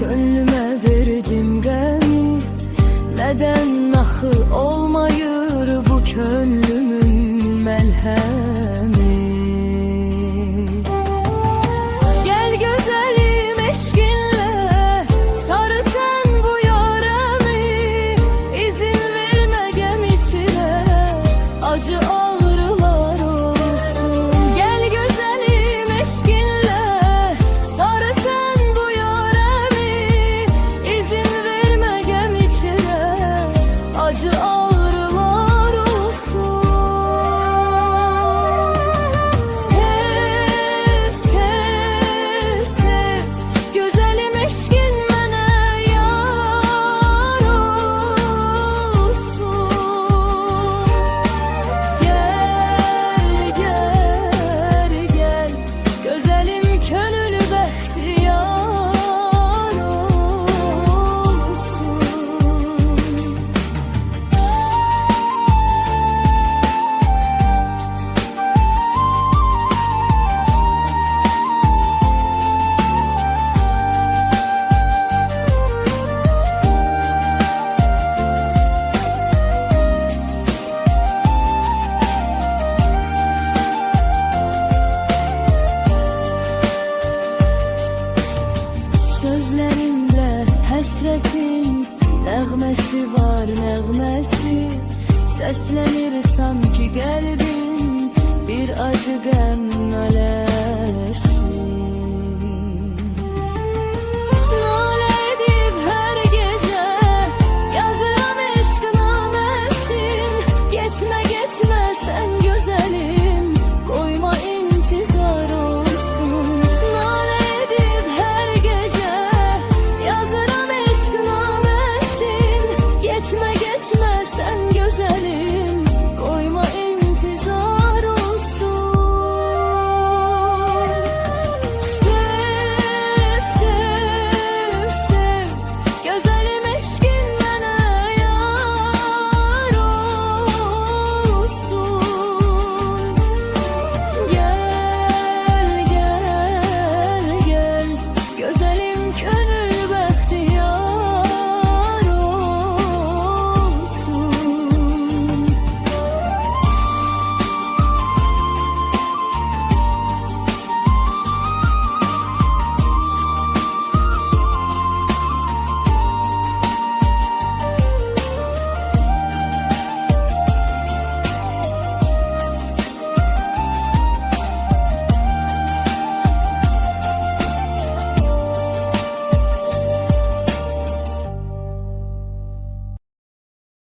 könlüme verdim qəmi. Neden axı olmayır bu könlümün məlhəmi? Gel güzelim eşkinle sarı sen bu yaremi. İzin verme gem içine acı ağrılar olsun. Gel güzelim eşkinle sarı sen bu yaremi. İzin verme gem içine acı ağrılar olsun. Sev, sev, sev, güzelim eşkin mənə yar olsun. Gel, gel, gel, güzelim könül bəxtiyar olsun. Sözlerimle həsrətin nəğməsi var, nəğməsi. Səslənir sanki qəlbin bir acı qəm naləsi.